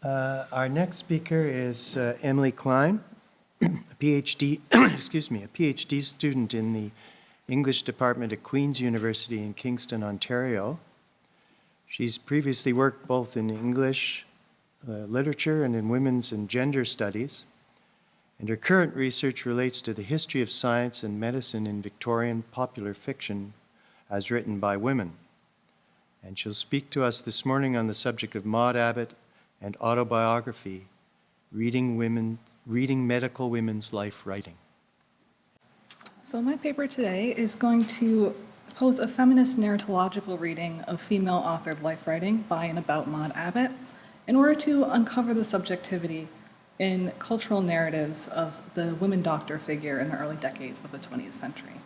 Our next speaker is Emily Cline, a PhD, a PhD student in the English department at Queen's University in Kingston, Ontario. She's previously worked both in English literature and in women's and gender studies, and her current research relates to the history of science and medicine in Victorian popular fiction as written by women. And she'll speak to us this morning on the subject of Maude Abbott and autobiography, reading medical women's life writing. So my paper today is going to pose a feminist narratological reading of female-authored life writing by and about Maude Abbott in order to uncover the subjectivity in cultural narratives of the women doctor figure in the early decades of the 20th century.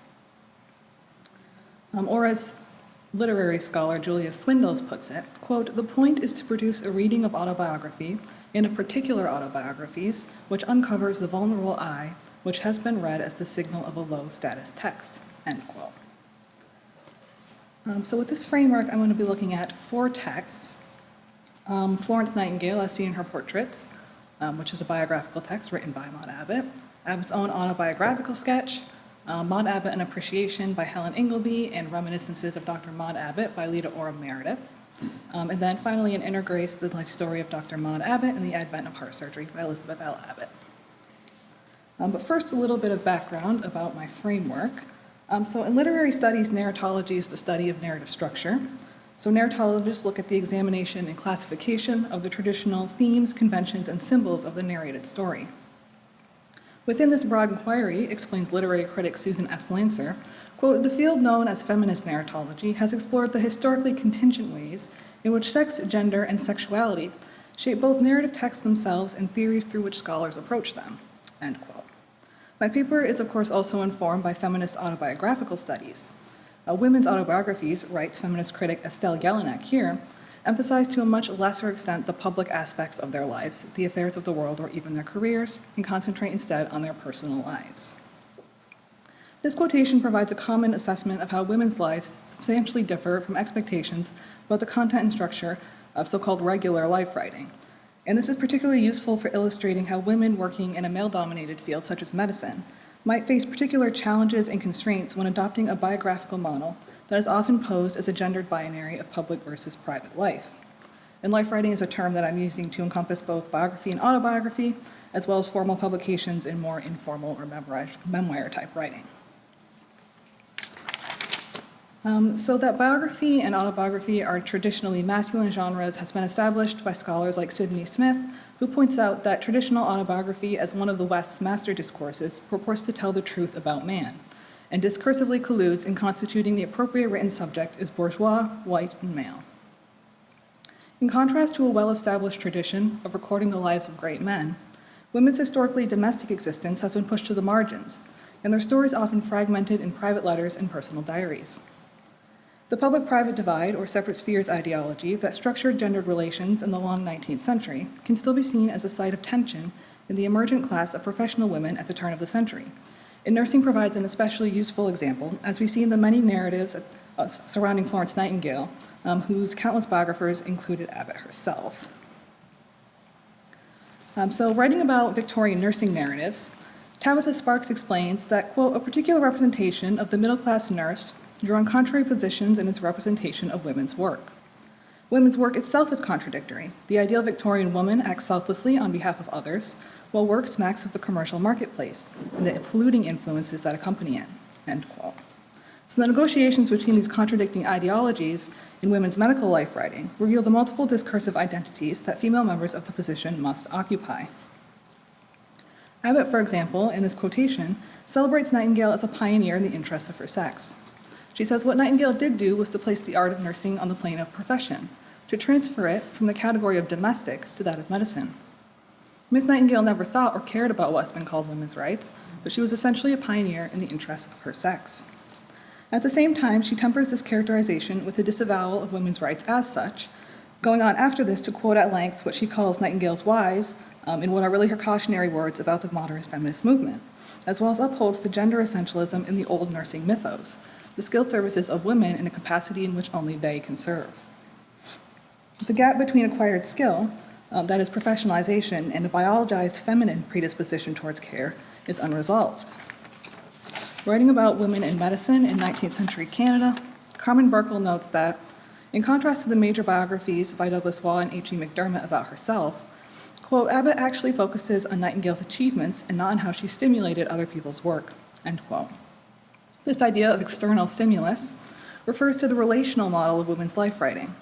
Or as literary scholar Julia Swindells puts it, quote, "The point is to produce a reading of autobiography, and of particular autobiographies, which uncovers the vulnerable I, which has been read as the signal of a low-status text," end quote. So with this framework, I'm going to be looking at 4 texts. Florence Nightingale, as seen in her portraits, which is a biographical text written by Maude Abbott, Abbott's own autobiographical sketch, Maude Abbott, An Appreciation by Helen Ingleby, and Reminiscences of Dr. Maude Abbott by Lita Ora Meredith. And then finally, in Inner Grace, the life story of Dr. Maude Abbott and the Advent of Heart Surgery by Elizabeth L. Abbott. But first, a little bit of background about my framework. So in literary studies, narratology is the study of narrative structure. So narratologists look at the examination and classification of the traditional themes, conventions, and symbols of the narrated story. Within this broad inquiry, explains literary critic Susan S. Lancer, quote, "The field known as feminist narratology has explored the historically contingent ways in which sex, gender, and sexuality shape both narrative texts themselves and theories through which scholars approach them," end quote. My paper is, of course, also informed by feminist autobiographical studies. Women's autobiographies, writes feminist critic Estelle Jelinek here, emphasize to a much lesser extent the public aspects of their lives, the affairs of the world, or even their careers, and concentrate instead on their personal lives. This quotation provides a common assessment of how women's lives substantially differ from expectations about the content and structure of so-called regular life writing. And this is particularly useful for illustrating how women working in a male-dominated field such as medicine might face particular challenges and constraints when adopting a biographical model that is often posed as a gendered binary of public versus private life. And life writing is a term that I'm using to encompass both biography and autobiography, as well as formal publications in more informal or memoir-type writing. So that biography and autobiography are traditionally masculine genres has been established by scholars like Sydney Smith, who points out that traditional autobiography, as one of the West's master discourses, purports to tell the truth about man, and discursively colludes in constituting the appropriate written subject as bourgeois, white, and male. In contrast to a well-established tradition of recording the lives of great men, women's historically domestic existence has been pushed to the margins, and their stories often fragmented in private letters and personal diaries. The public-private divide, or separate spheres ideology, that structured gendered relations in the long 19th century can still be seen as a site of tension in the emergent class of professional women at the turn of the century. And nursing provides an especially useful example, as we see in the many narratives surrounding Florence Nightingale, whose countless biographers included Abbott herself. So writing about Victorian nursing narratives, Tabitha Sparks explains that, quote, "A particular representation of the middle-class nurse drew on contrary positions in its representation of women's work. Women's work itself is contradictory. The ideal Victorian woman acts selflessly on behalf of others, while work smacks of the commercial marketplace and the polluting influences that accompany it," end quote. So the negotiations between these contradicting ideologies in women's medical life writing reveal the multiple discursive identities that female members of the position must occupy. Abbott, for example, in this quotation, celebrates Nightingale as a pioneer in the interests of her sex. She says what Nightingale did do was to place the art of nursing on the plane of profession, to transfer it from the category of domestic to that of medicine. Miss Nightingale never thought or cared about what's been called women's rights, but she was essentially a pioneer in the interests of her sex. At the same time, she tempers this characterization with a disavowal of women's rights as such, going on after this to quote at length what she calls Nightingale's whys in what are really her cautionary words about the modern feminist movement, as well as upholds the gender essentialism in the old nursing mythos, the skilled services of women in a capacity in which only they can serve. The gap between acquired skill, that is professionalization and a biologized feminine predisposition towards care, is unresolved. Writing about women in medicine in 19th century Canada, Carmen Burkle notes that, in contrast to the major biographies by Douglas Waugh and H.E. McDermott about herself, quote, Abbott actually focuses on Nightingale's achievements and not on how she stimulated other people's work, end quote. This idea of external stimulus refers to the relational model of women's life writing,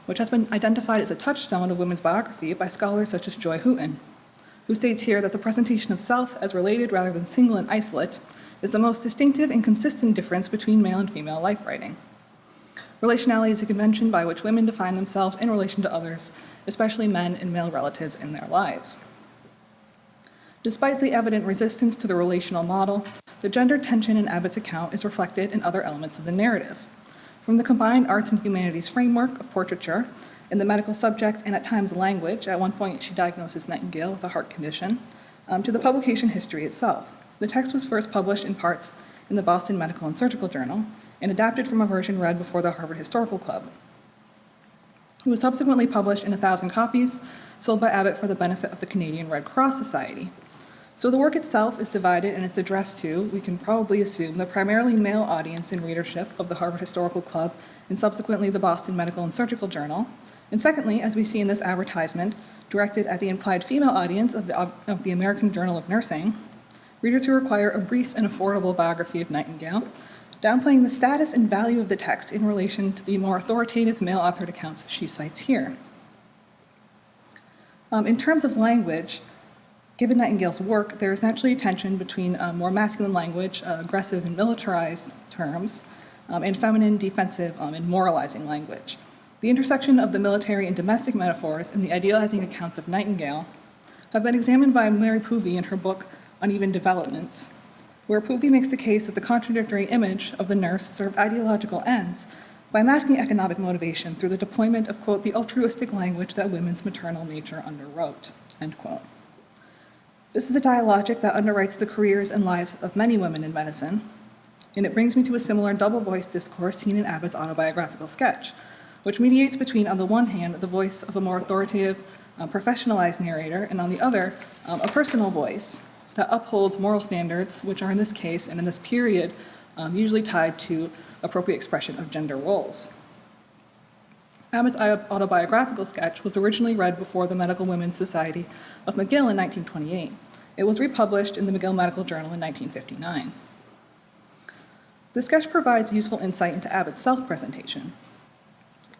which has been identified as a touchstone of women's biography by scholars such as Joy Hooton, who states here that the presentation of self as related rather than single and isolate is the most distinctive and consistent difference between male and female life writing. Relationality is a convention by which women define themselves in relation to others, especially men and male relatives in their lives. Despite the evident resistance to the relational model, the gender tension in Abbott's account is reflected in other elements of the narrative. From the combined arts and humanities framework of portraiture and the medical subject and at times language, at one point she diagnoses Nightingale with a heart condition, to the publication history itself. The text was first published in parts in the Boston Medical and Surgical Journal and adapted from a version read before the Harvard Historical Club. It was subsequently published in 1,000 copies, sold by Abbott for the benefit of the Canadian Red Cross Society. So the work itself is divided and it's addressed to, we can probably assume, the primarily male audience and readership of the Harvard Historical Club and subsequently the Boston Medical and Surgical Journal. And secondly, as we see in this advertisement, directed at the implied female audience of the American Journal of Nursing, readers who require a brief and affordable biography of Nightingale, downplaying the status and value of the text in relation to the more authoritative male-authored accounts she cites here. In terms of language, given Nightingale's work, there is naturally a tension between more masculine language, aggressive and militarized terms, and feminine, defensive, and moralizing language. The intersection of the military and domestic metaphors and the idealizing accounts of Nightingale have been examined by Mary Poovey in her book Uneven Developments, where Poovey makes the case that the contradictory image of the nurse served ideological ends by masking economic motivation through the deployment of, quote, the altruistic language that women's maternal nature underwrote, end quote. This is a dialogic that underwrites the careers and lives of many women in medicine, and it brings me to a similar double-voice discourse seen in Abbott's autobiographical sketch, which mediates between, on the one hand, the voice of a more authoritative, professionalized narrator, and on the other, a personal voice that upholds moral standards, which are in this case and in this period usually tied to appropriate expression of gender roles. Abbott's autobiographical sketch was originally read before the Medical Women's Society of McGill in 1928. It was republished in the McGill Medical Journal in 1959. The sketch provides useful insight into Abbott's self-presentation.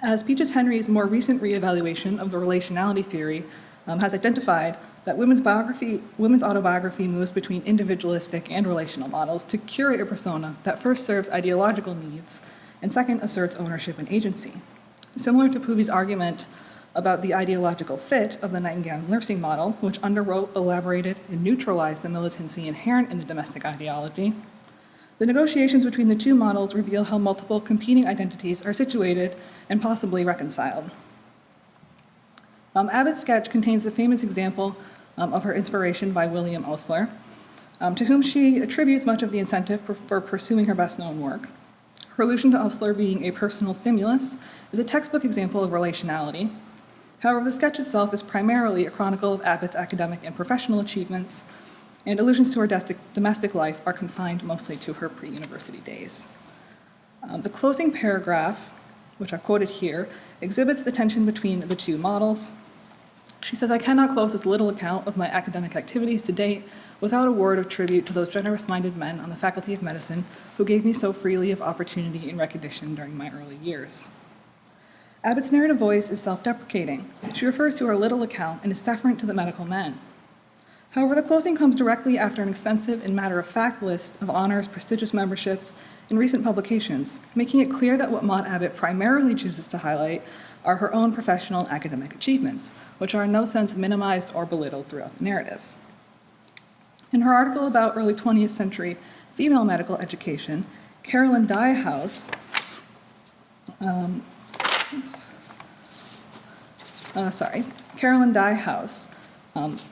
As Peaches Henry's more recent reevaluation of the relationality theory has identified that women's autobiography moves between individualistic and relational models to curate a persona that first serves ideological needs and second asserts ownership and agency. Similar to Poovey's argument about the ideological fit of the Nightingale nursing model, which underwrote, elaborated, and neutralized the militancy inherent in the domestic ideology, the negotiations between the two models reveal how multiple competing identities are situated and possibly reconciled. Abbott's sketch contains the famous example of her inspiration by William Osler, to whom she attributes much of the incentive for pursuing her best-known work. Her allusion to Osler being a personal stimulus is a textbook example of relationality. However, the sketch itself is primarily a chronicle of Abbott's academic and professional achievements, and allusions to her domestic life are confined mostly to her pre-university days. The closing paragraph, which I've quoted here, exhibits the tension between the two models. She says, "I cannot close this little account of my academic activities to date without a word of tribute to those generous-minded men on the Faculty of Medicine who gave me so freely of opportunity and recognition during my early years." Abbott's narrative voice is self-deprecating. She refers to her little account and is deferent to the medical men. However, the closing comes directly after an extensive and matter-of-fact list of honors, prestigious memberships, and recent publications, making it clear that what Maude Abbott primarily chooses to highlight are her own professional and academic achievements, which are in no sense minimized or belittled throughout the narrative. In her article about early 20th century female medical education, Carolyn Dyehouse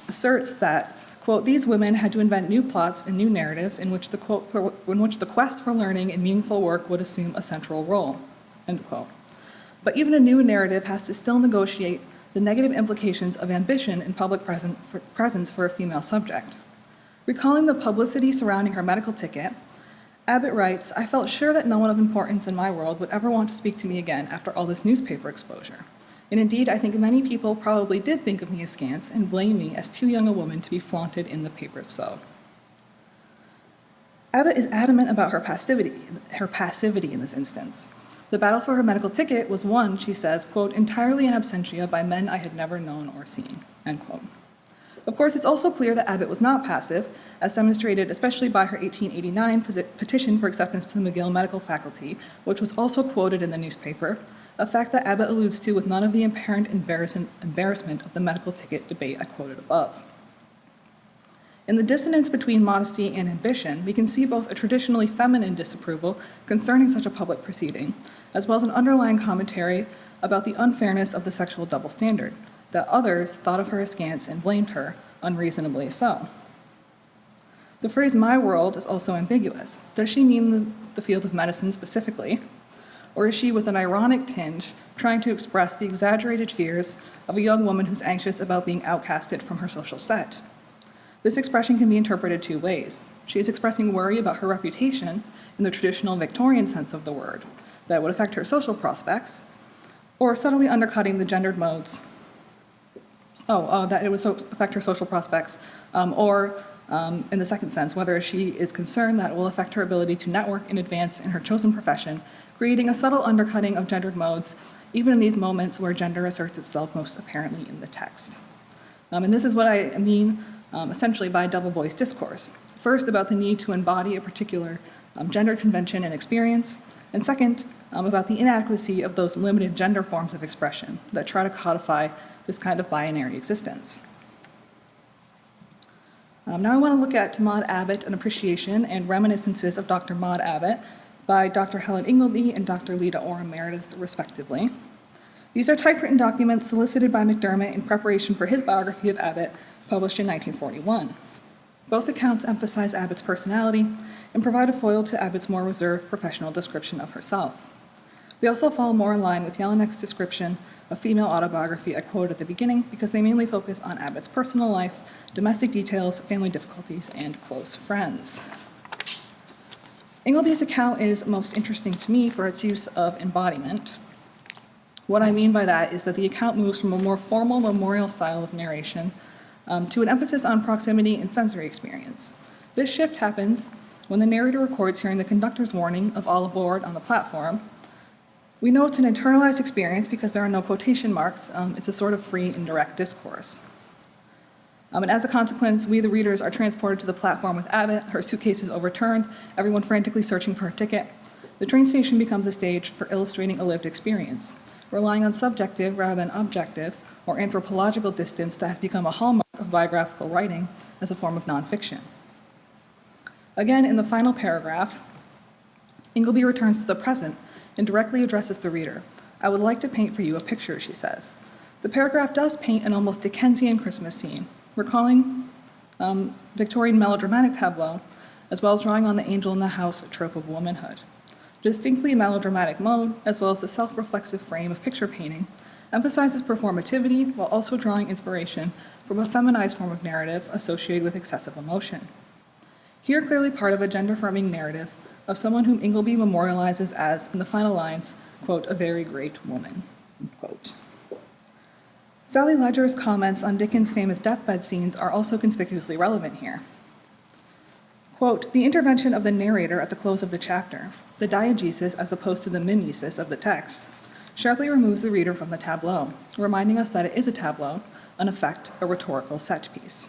asserts that, quote, "these women had to invent new plots and new narratives in which the quest for learning and meaningful work would assume a central role," end quote. But even a new narrative has to still negotiate the negative implications of ambition in public presence for a female subject. Recalling the publicity surrounding her medical ticket, Abbott writes, "I felt sure that no one of importance in my world would ever want to speak to me again after all this newspaper exposure. And indeed, I think many people probably did think of me askance and blame me as too young a woman to be flaunted in the papers so." Abbott is adamant about her passivity in this instance. The battle for her medical ticket was won, she says, quote, "entirely in absentia by men I had never known or seen," end quote. Of course, it's also clear that Abbott was not passive, as demonstrated especially by her 1889 petition for acceptance to the McGill Medical Faculty, which was also quoted in the newspaper, a fact that Abbott alludes to with none of the apparent embarrassment of the medical ticket debate I quoted above. In the dissonance between modesty and ambition, we can see both a traditionally feminine disapproval concerning such a public proceeding, as well as an underlying commentary about the unfairness of the sexual double standard, that others thought of her askance and blamed her, unreasonably so. The phrase "my world" is also ambiguous. Does she mean the field of medicine specifically? Or is she, with an ironic tinge, trying to express the exaggerated fears of a young woman who's anxious about being outcasted from her social set? This expression can be interpreted two ways. She is expressing worry about her reputation in the traditional Victorian sense of the word, that it would affect her social prospects, or subtly undercutting the gendered modes. That it would affect her social prospects, or in the second sense, whether she is concerned that it will affect her ability to network and advance in her chosen profession, creating a subtle undercutting of gendered modes, even in these moments where gender asserts itself most apparently in the text. And this is what I mean essentially by double-voice discourse. First, about the need to embody a particular gender convention and experience, and second, about the inadequacy of those limited gender forms of expression that try to codify this kind of binary existence. Now I want to look at Maude Abbott, An Appreciation and Reminiscences of Dr. Maude Abbott by Dr. Helen Ingleby and Dr. Lita Orem Meredith, respectively. These are typewritten documents solicited by McDermott in preparation for his biography of Abbott, published in 1941. Both accounts emphasize Abbott's personality and provide a foil to Abbott's more reserved professional description of herself. They also fall more in line with Jelinek's description of female autobiography I quoted at the beginning because they mainly focus on Abbott's personal life, domestic details, family difficulties, and close friends. Ingleby's account is most interesting to me for its use of embodiment. What I mean by that is that the account moves from a more formal memorial style of narration to an emphasis on proximity and sensory experience. This shift happens when the narrator records hearing the conductor's warning of all aboard on the platform. We know it's an internalized experience because there are no quotation marks. It's a sort of free and direct discourse. And as a consequence, we, the readers, are transported to the platform with Abbott. Her suitcase is overturned, everyone frantically searching for her ticket. The train station becomes a stage for illustrating a lived experience, relying on subjective rather than objective or anthropological distance that has become a hallmark of biographical writing as a form of nonfiction. Again, in the final paragraph, Ingleby returns to the present and directly addresses the reader. "I would like to paint for you a picture," she says. The paragraph does paint an almost Dickensian Christmas scene, recalling Victorian melodramatic tableau, as well as drawing on the angel in the house trope of womanhood. Distinctly melodramatic mode, as well as the self-reflexive frame of picture painting, emphasizes performativity while also drawing inspiration from a feminized form of narrative associated with excessive emotion. Here clearly part of a gender-affirming narrative of someone whom Ingleby memorializes as, in the final lines, quote, "a very great woman," quote. Sally Ledger's comments on Dickens' famous deathbed scenes are also conspicuously relevant here. Quote, "The intervention of the narrator at the close of the chapter, the diegesis as opposed to the mimesis of the text, sharply removes the reader from the tableau, reminding us that it is a tableau, an effect, a rhetorical set piece."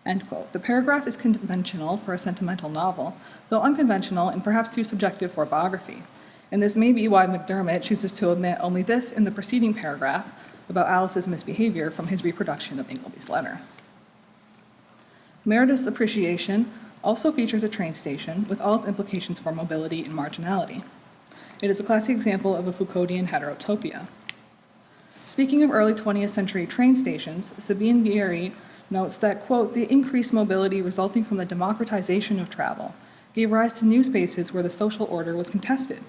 End quote. The paragraph is conventional for a sentimental novel, though unconventional and perhaps too subjective for a biography. And this may be why McDermott chooses to omit only this in the preceding paragraph about Alice's misbehavior from his reproduction of Ingleby's letter. Meredith's appreciation also features a train station with all its implications for mobility and marginality. It is a classic example of a Foucauldian heterotopia. Speaking of early 20th century train stations, Sabine Bierry notes that, quote, "the increased mobility resulting from the democratization of travel gave rise to new spaces where the social order was contested,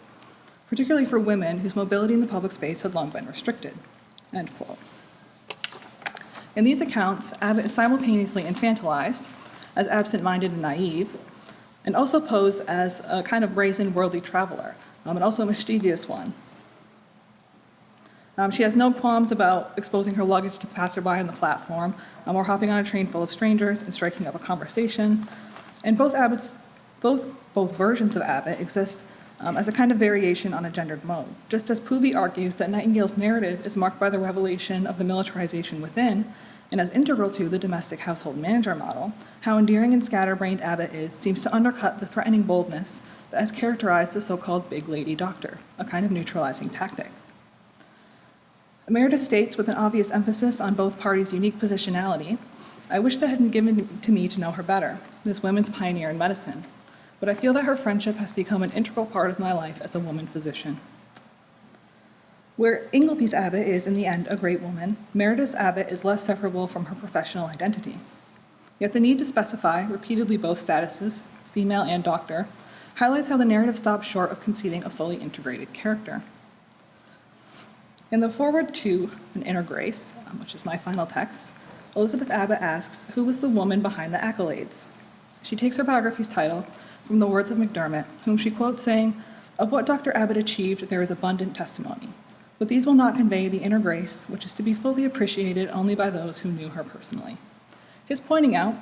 particularly for women whose mobility in the public space had long been restricted," end quote. In these accounts, Abbott is simultaneously infantilized as absent-minded and naive, and also posed as a kind of brazen worldly traveler, and also a mischievous one. She has no qualms about exposing her luggage to passerby on the platform, or hopping on a train full of strangers and striking up a conversation. And both versions of Abbott exist as a kind of variation on a gendered mode. Just as Poovey argues that Nightingale's narrative is marked by the revelation of the militarization within, and as integral to the domestic household manager model, how endearing and scatterbrained Abbott is seems to undercut the threatening boldness that has characterized the so-called big lady doctor, a kind of neutralizing tactic. Meredith states, with an obvious emphasis on both parties' unique positionality, "I wish that had been given to me to know her better, this women's pioneer in medicine, but I feel that her friendship has become an integral part of my life as a woman physician." Where Ingleby's Abbott is, in the end, a great woman, Meredith's Abbott is less separable from her professional identity. Yet the need to specify repeatedly both statuses, female and doctor, highlights how the narrative stops short of conceiving a fully integrated character. In the foreword to An Inner Grace, which is my final text, Elizabeth Abbott asks, who was the woman behind the Accolades? She takes her biography's title from the words of McDermott, whom she quotes saying, "Of what Dr. Abbott achieved, there is abundant testimony, but these will not convey the inner grace, which is to be fully appreciated only by those who knew her personally." His pointing out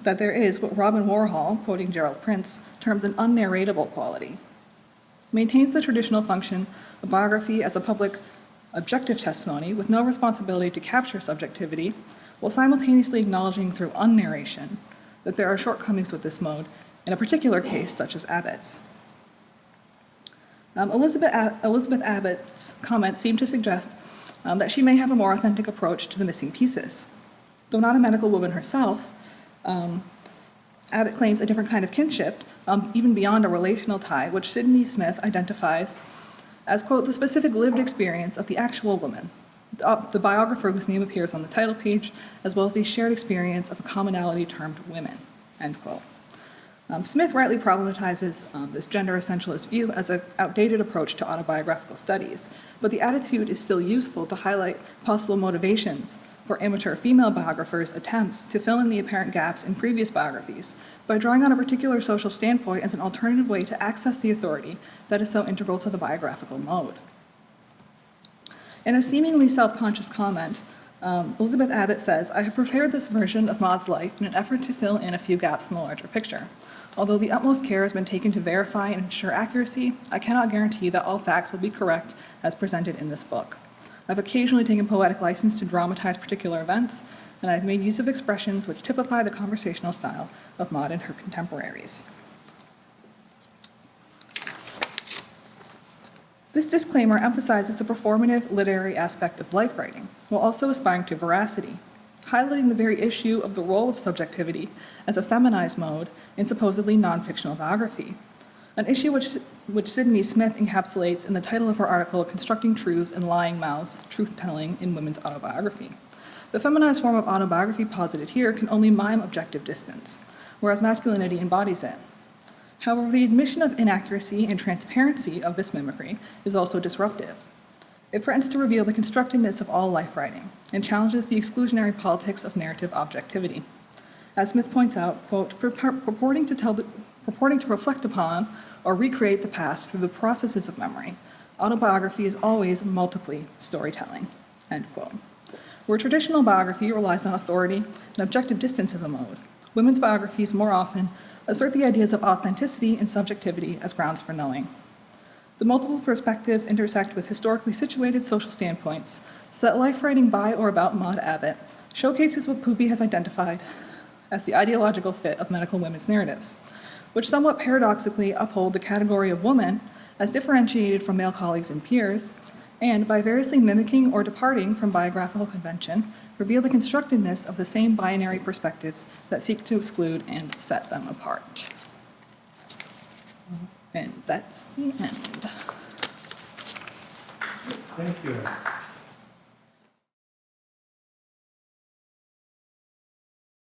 that there is what Robin Warhol, quoting Gerald Prince, terms an unnarratable quality, maintains the traditional function of biography as a public objective testimony with no responsibility to capture subjectivity, while simultaneously acknowledging through unnarration that there are shortcomings with this mode in a particular case such as Abbott's. Elizabeth Abbott's comments seem to suggest that she may have a more authentic approach to the missing pieces. Though not a medical woman herself, Abbott claims a different kind of kinship, even beyond a relational tie, which Sydney Smith identifies as, quote, the specific lived experience of the actual woman, the biographer whose name appears on the title page, as well as the shared experience of a commonality termed women, end quote. Smith rightly problematizes this gender essentialist view as an outdated approach to autobiographical studies, but the attitude is still useful to highlight possible motivations for amateur female biographers' attempts to fill in the apparent gaps in previous biographies by drawing on a particular social standpoint as an alternative way to access the authority that is so integral to the biographical mode. In a seemingly self-conscious comment, Elizabeth Abbott says, "I have prepared this version of Maude's life in an effort to fill in a few gaps in the larger picture. Although the utmost care has been taken to verify and ensure accuracy, I cannot guarantee that all facts will be correct as presented in this book. I've occasionally taken poetic license to dramatize particular events, and I've made use of expressions which typify the conversational style of Maude and her contemporaries." This disclaimer emphasizes the performative literary aspect of life writing, while also aspiring to veracity, highlighting the very issue of the role of subjectivity as a feminized mode in supposedly non-fictional biography, an issue which Sydney Smith encapsulates in the title of her article, Constructing Truths and Lying Mouths, Truth-Telling in Women's Autobiography. The feminized form of autobiography posited here can only mime objective distance, whereas masculinity embodies it. However, the admission of inaccuracy and transparency of this mimicry is also disruptive. It threatens to reveal the constructedness of all life writing and challenges the exclusionary politics of narrative objectivity. As Smith points out, quote, purporting to reflect upon or recreate the past through the processes of memory, autobiography is always multiply storytelling, end quote. Where traditional biography relies on authority and objective distance as a mode, women's biographies more often assert the ideas of authenticity and subjectivity as grounds for knowing. The multiple perspectives intersect with historically situated social standpoints, so that life writing by or about Maude Abbott showcases what Poovey has identified as the ideological fit of medical women's narratives, which somewhat paradoxically uphold the category of woman as differentiated from male colleagues and peers, and by variously mimicking or departing from biographical convention, reveal the constructedness of the same binary perspectives that seek to exclude and set them apart. And that's the end. Thank you.